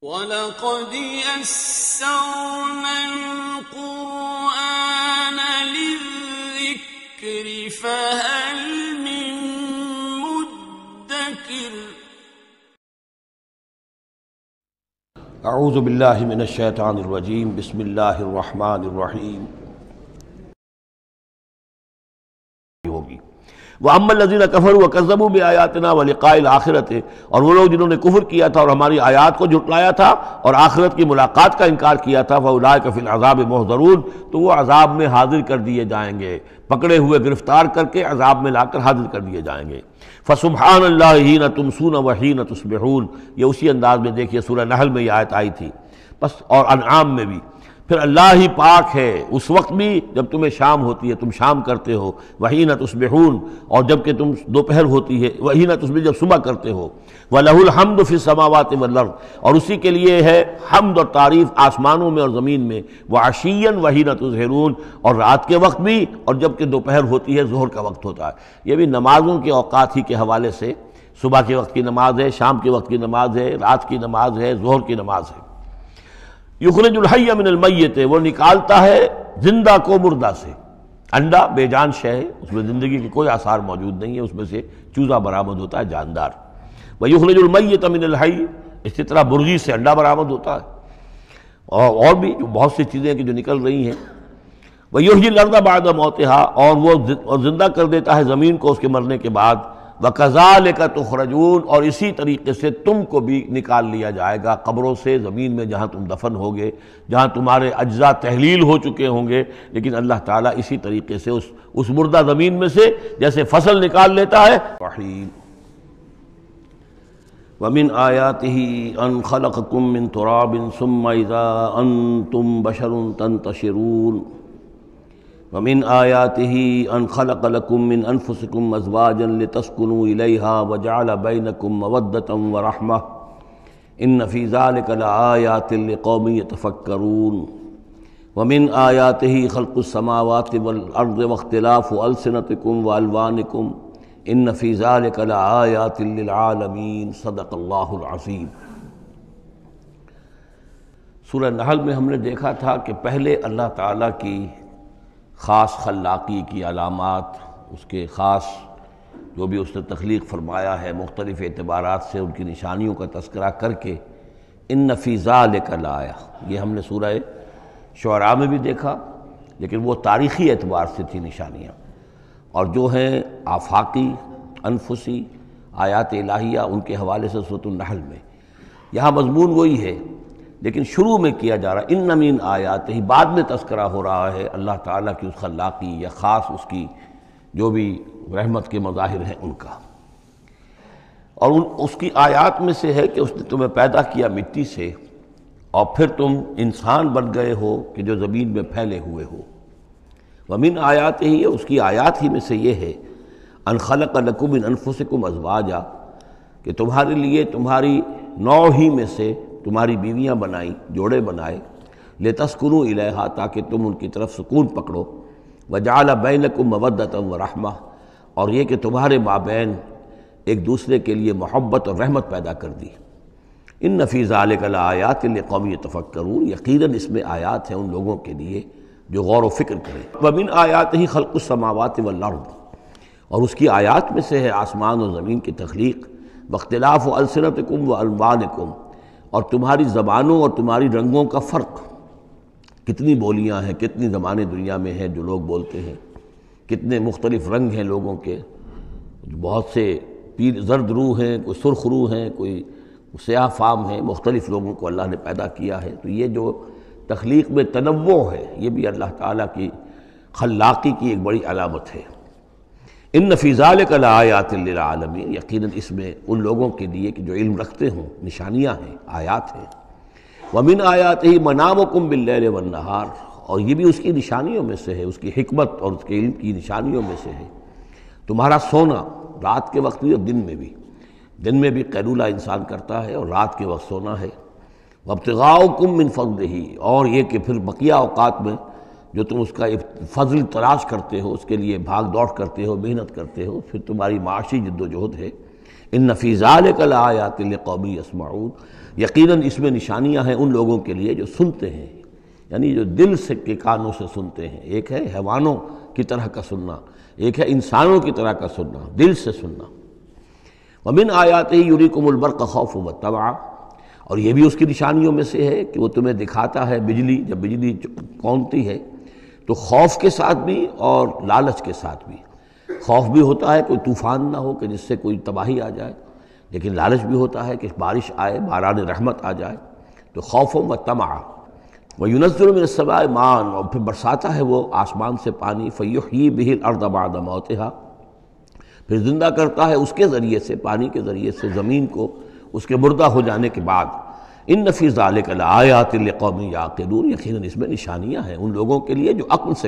وَلَقَدْ يَسَّرْنَا الْقُرْآنَ لِلذِّكْرِ فَهَلْ مِن مُّدَّكِرٍ اعوذ باللہ من الشیطان الرجیم بسم اللہ الرحمن الرحیم ہوگی وَأَمَّا الَّذِينَ كَفَرُوا وَكَذَّبُوا بِآيَاتِنَا وَلِقَاءِ الْآخِرَةِ، اور وہ لوگ جنہوں نے کفر کیا تھا اور ہماری آیات کو جھٹلایا تھا اور آخرت کی ملاقات کا انکار کیا تھا، فَأُولَٰئِكَ فِي الْعَذَابِ مُحْضَرُونَ، تو وہ عذاب میں حاضر کر دیے جائیں گے، پکڑے ہوئے گرفتار کر کے عذاب میں لا کر حاضر کر دیے جائیں گے۔ فَسُبْحَانَ اللَّهِ حِينَ تُمْسُونَ وَحِينَ تُصْبِحُونَ، یہ اسی انداز میں دیکھیے سورہ نحل میں یہ آیت آئی تھی، بس اور انعام میں بھی۔ پھر اللہ ہی پاک ہے اس وقت بھی جب تمہیں شام ہوتی ہے، تم شام کرتے ہو، وحین تصبحون، اور جب کہ تم دوپہر ہوتی ہے، وحین تصبح جب صبح کرتے ہو، وَلَهُ الْحَمْدُ فِي السَّمَاوَاتِ وَالْأَرْضِ، اور اسی کے لیے ہے حمد اور تعریف آسمانوں میں اور زمین میں، وَعَشِيًّا وَحِينَ تُظْهِرُونَ، اور رات کے وقت بھی اور جب کہ دوپہر ہوتی ہے، ظہر کا وقت ہوتا ہے۔ یہ بھی نمازوں کے اوقات ہی کے حوالے سے، صبح کے وقت کی نماز ہے، شام کے وقت کی نماز ہے، رات کی نماز ہے، ظہر کی نماز ہے۔ یخرج الحی من المیت، وہ نکالتا ہے زندہ کو مردہ سے۔ انڈا بے جان شے ہے، اس میں زندگی کے کوئی آثار موجود نہیں ہے، اس میں سے چوزہ برآمد ہوتا ہے جاندار۔ ویخرج المیت من الحی، اسی طرح مرغی سے انڈا برآمد ہوتا ہے، اور بھی جو بہت سی چیزیں کہ جو نکل رہی ہیں۔ ویحیی الارض بعد موتہا، اور وہ زندہ کر دیتا ہے زمین کو اس کے مرنے کے بعد۔ وَكَذَلِكَ تُخْرَجُونَ، اور اسی طریقے سے تم کو بھی نکال لیا جائے گا قبروں سے، زمین میں جہاں تم دفن ہوگے، جہاں تمہارے اجزاء تحلیل ہو چکے ہوں گے، لیکن اللہ تعالیٰ اسی طریقے سے اس مردہ زمین میں سے جیسے فصل نکال لیتا ہے۔ وَمِنْ آيَاتِهِ أَنْ خَلَقَكُم مِّن تُرَابٍ ثُمَّ إِذَا أَنْتُمْ بَشَرٌ تَنْتَشِرُونَ وَمِنْ آيَاتِهِ أَنْ خَلَقَ لَكُم مِّنْ أَنفُسِكُمْ أَزْوَاجًا لِتَسْكُنُوا إِلَيْهَا وَجَعَلَ بَيْنَكُم مَّوَدَّةً وَرَحْمَةً إِنَّ فِي ذَلِكَ لَآيَاتٍ لِقَوْمٍ يَتَفَكَّرُونَ وَمِنْ آيَاتِهِ خَلْقُ السَّمَاوَاتِ وَالْأَرْضِ وَاخْتِلَافُ أَلْسِنَتِكُمْ وَأَلْوَانِكُمْ إِنَّ فِي ذَلِكَ لَآيَاتٍ لِلْعَالَمِينَ صدق اللہ العظیم۔ سورہ نحل میں ہم نے دیکھا تھا کہ پہلے اللہ تعالیٰ کی خاص خلاقی کی علامات، اس کے خاص جو بھی اس نے تخلیق فرمایا ہے مختلف اعتبارات سے ان کی نشانیوں کا تذکرہ کر کے ان فی ذالک لآیہ، یہ ہم نے سورہ شعراء میں بھی دیکھا، لیکن وہ تاریخی اعتبار سے تھی نشانیاں، اور جو ہیں آفاقی انفسی آیات الہیہ ان کے حوالے سے سورۃ النحل میں، یہاں مضمون وہی ہے لیکن شروع میں کیا جا رہا ہے ان من آیات ہی، بعد میں تذکرہ ہو رہا ہے اللہ تعالیٰ کی اس خلاقی یا خاص اس کی جو بھی رحمت کے مظاہر ہیں ان کا، اور اس کی آیات میں سے ہے کہ اس نے تمہیں پیدا کیا مٹی سے اور پھر تم انسان بن گئے ہو کہ جو زمین میں پھیلے ہوئے ہو۔ ومن آیات ہی، اس کی آیات ہی میں سے یہ ہے ان خلق لکم من انفسکم ازواجا، کہ تمہارے لیے تمہاری نوع ہی میں سے تمہاری بیویاں بنائیں، جوڑے بنائے، لتسکنوا الیہا، تاکہ تم ان کی طرف سکون پکڑو، وجعل بینکم مودۃ ورحمہ، اور یہ کہ تمہارے مابین ایک دوسرے کے لیے محبت اور رحمت پیدا کر دی۔ ان فی ذلک لآیات لقوم یتفکرون، یقیناً اس میں آیات ہیں ان لوگوں کے لیے جو غور و فکر کریں۔ ومن آیاتہ خلق السماوات والارض، اور اس کی آیات میں سے ہے آسمان اور زمین کی تخلیق، واختلاف السنتکم والوانکم، اور تمہاری زبانوں اور تمہاری رنگوں کا فرق، کتنی بولیاں ہیں، کتنی زبانیں دنیا میں ہیں جو لوگ بولتے ہیں، کتنے مختلف رنگ ہیں لوگوں کے، بہت سے زرد روح ہیں، کوئی سرخ روح ہیں، کوئی سیاہ فام ہیں، مختلف لوگوں کو اللہ نے پیدا کیا ہے۔ تو یہ جو تخلیق میں تنوع ہے یہ بھی اللہ تعالیٰ کی خلاقی کی ایک بڑی علامت ہے۔ ان فی ذلک لآیات للعالمین، یقیناً اس میں ان لوگوں کے لیے کہ جو علم رکھتے ہوں نشانیاں ہیں، آیات ہیں۔ ومن آیاتہ منامکم باللیل والنہار، اور یہ بھی اس کی نشانیوں میں سے ہے، اس کی حکمت اور اس کے علم کی نشانیوں میں سے ہے تمہارا سونا، رات کے وقت بھی اور دن میں بھی، دن میں بھی قیلولہ انسان کرتا ہے اور رات کے وقت سونا ہے۔ وابتغاؤکم من فضلہ، اور یہ کہ پھر بقیہ اوقات میں جو تم اس کا فضل تلاش کرتے ہو، اس کے لیے بھاگ دوڑ کرتے ہو، محنت کرتے ہو، پھر تمہاری معاشی جد و جہد ہے۔ ان فی ذالک لآیات لقوم یسمعون، یقیناً اس میں نشانیاں ہیں ان لوگوں کے لیے جو سنتے ہیں، یعنی جو دل سے کے کانوں سے سنتے ہیں۔ ایک ہے حیوانوں کی طرح کا سننا، ایک ہے انسانوں کی طرح کا سننا، دل سے سننا۔ ومن آیاتہ یریکم البرق خوفا وطمعا، اور یہ بھی اس کی نشانیوں میں سے ہے کہ وہ تمہیں دکھاتا ہے بجلی، جب بجلی کونتی ہے تو خوف کے ساتھ بھی اور لالچ کے ساتھ بھی۔ خوف بھی ہوتا ہے کوئی طوفان نہ ہو کہ جس سے کوئی تباہی آ جائے، لیکن لالچ بھی ہوتا ہے کہ بارش آئے، باران رحمت آ جائے، تو خوف و طمع۔ وَيُنَزِّلُ مِنَ السَّمَاءِ مَاءً، اور پھر برساتا ہے وہ آسمان سے پانی، فَيُحْيِي بِهِ الْأَرْضَ بَعْدَ مَوْتِهَا، پھر زندہ کرتا ہے اس کے ذریعے سے، پانی کے ذریعے سے زمین کو اس کے مردہ ہو جانے کے بعد۔ ان فی ذالک لآیات لقوم یعقلون، یقیناً اس میں نشانیاں ہیں ان لوگوں کے لیے جو عقل سے